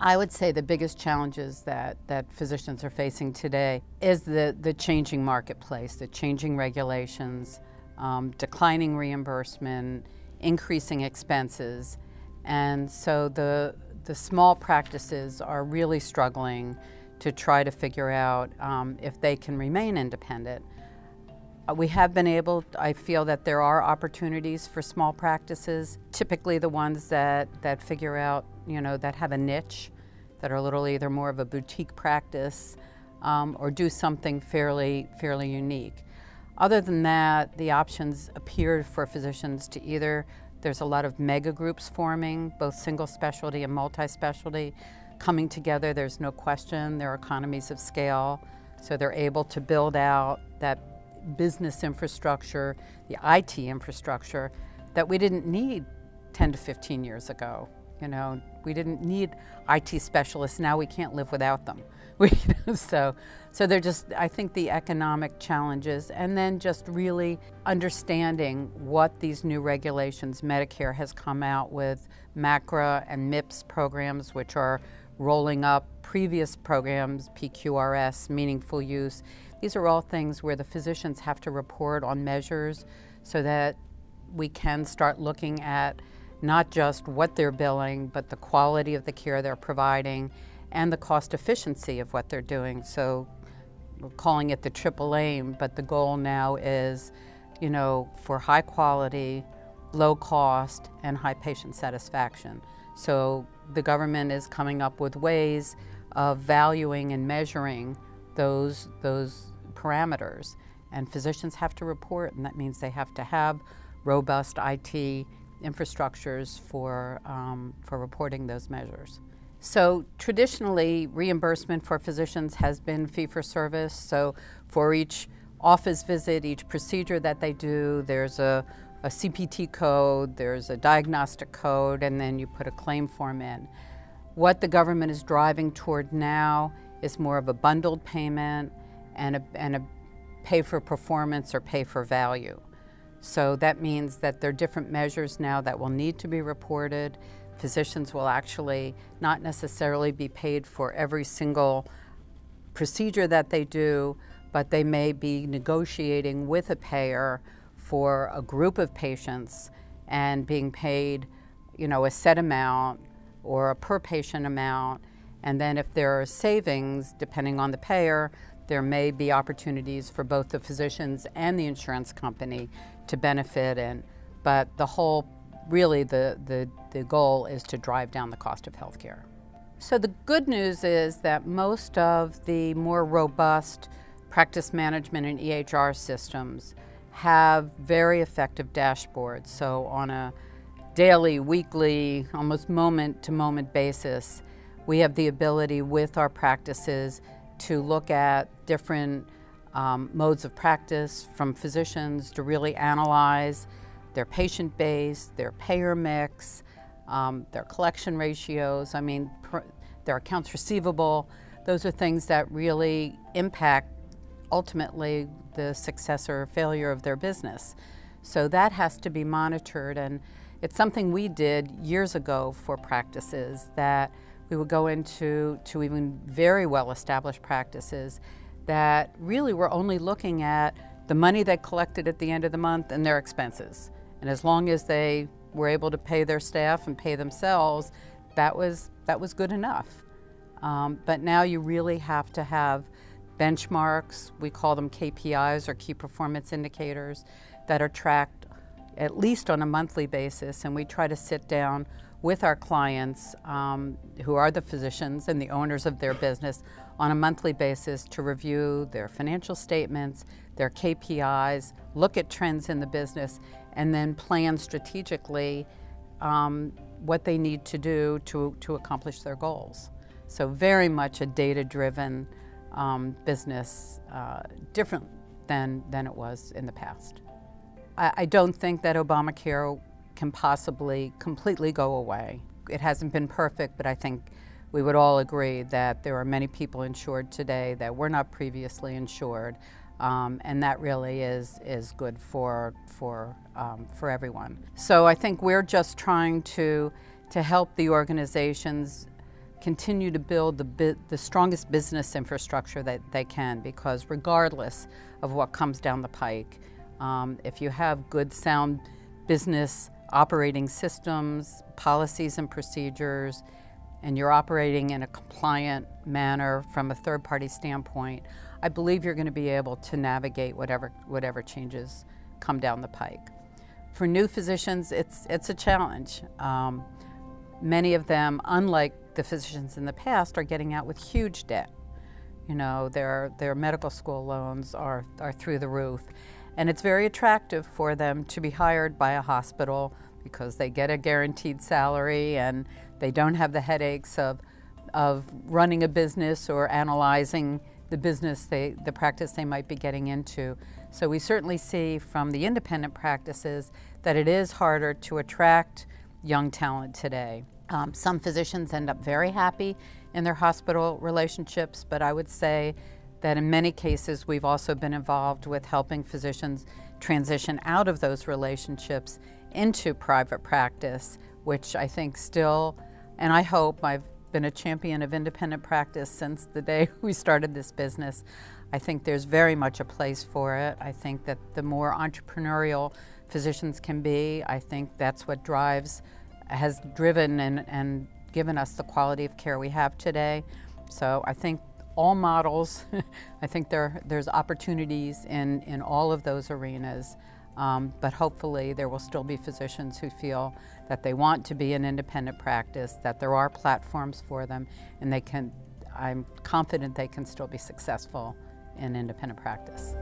I would say the biggest challenges that physicians are facing today is the changing marketplace, the changing regulations, declining reimbursement, increasing expenses. And so the small practices are really struggling to try to figure out if they can remain independent. We have been able, I feel that there are opportunities for small practices, typically the ones that figure out, that have a niche, that are a little either more of a boutique practice or do something fairly unique. Other than that, the options appear for physicians to either, there's a lot of mega groups forming, both single specialty and multi-specialty coming together. There's no question there are economies of scale, so they're able to build out that business infrastructure, the IT infrastructure that we didn't need 10 to 15 years ago. We didn't need IT specialists. Now we can't live without them. So they're just, I think, the economic challenges, and then just really understanding what these new regulations. Medicare has come out with MACRA and MIPS programs, which are rolling up previous programs, PQRS, meaningful use. These are all things where the physicians have to report on measures so that we can start looking at not just what they're billing, but the quality of the care they're providing and the cost efficiency of what they're doing. So we're calling it the triple aim, but the goal now is, for high quality, low cost, and high patient satisfaction. So the government is coming up with ways of valuing and measuring those parameters, and physicians have to report, and that means they have to have robust IT infrastructures for reporting those measures. So traditionally, reimbursement for physicians has been fee-for-service. So for each office visit, each procedure that they do, there's a CPT code, there's a diagnostic code, and then you put a claim form in. What the government is driving toward now is more of a bundled payment and a pay for performance or pay for value. So that means that there are different measures now that will need to be reported. Physicians will actually not necessarily be paid for every single procedure that they do, but they may be negotiating with a payer for a group of patients and being paid, a set amount or a per patient amount. And then if there are savings, depending on the payer, there may be opportunities for both the physicians and the insurance company to benefit in. But the goal is to drive down the cost of healthcare. So the good news is that most of the more robust practice management and EHR systems have very effective dashboards. So on a daily, weekly, almost moment-to-moment basis, we have the ability with our practices to look at different modes of practice from physicians to really analyze their patient base, their payer mix, their collection ratios, their accounts receivable. Those are things that really impact ultimately the success or failure of their business. So that has to be monitored, and it's something we did years ago for practices, that we would go into even very well-established practices that really were only looking at the money they collected at the end of the month and their expenses. And as long as they were able to pay their staff and pay themselves, that was good enough. But now you really have to have benchmarks, we call them KPIs or key performance indicators, that are tracked at least on a monthly basis, and we try to sit down with our clients, who are the physicians and the owners of their business, on a monthly basis to review their financial statements, their KPIs, look at trends in the business, and then plan strategically what they need to do to accomplish their goals. So very much a data-driven business, different than it was in the past. I don't think that Obamacare can possibly completely go away. It hasn't been perfect, but I think we would all agree that there are many people insured today that were not previously insured, and that really is good for everyone. So I think we're just trying to help the organizations continue to build the strongest business infrastructure that they can, because regardless of what comes down the pike, if you have good, sound business operating systems, policies and procedures, and you're operating in a compliant manner from a third-party standpoint, I believe you're going to be able to navigate whatever changes come down the pike. For new physicians, it's a challenge. Many of them, unlike the physicians in the past, are getting out with huge debt. You know, their medical school loans are through the roof. And it's very attractive for them to be hired by a hospital because they get a guaranteed salary and they don't have the headaches of running a business or analyzing the practice they might be getting into. So we certainly see from the independent practices that it is harder to attract young talent today. Some physicians end up very happy in their hospital relationships, but I would say that in many cases we've also been involved with helping physicians transition out of those relationships into private practice, which I think still, and I hope, I've been a champion of independent practice since the day we started this business. I think there's very much a place for it. I think that the more entrepreneurial physicians can be, I think that's what has driven and given us the quality of care we have today. So I think all models, I think there's opportunities in all of those arenas, but hopefully there will still be physicians who feel that they want to be an independent practice, that there are platforms for them, and I'm confident they can still be successful in independent practice.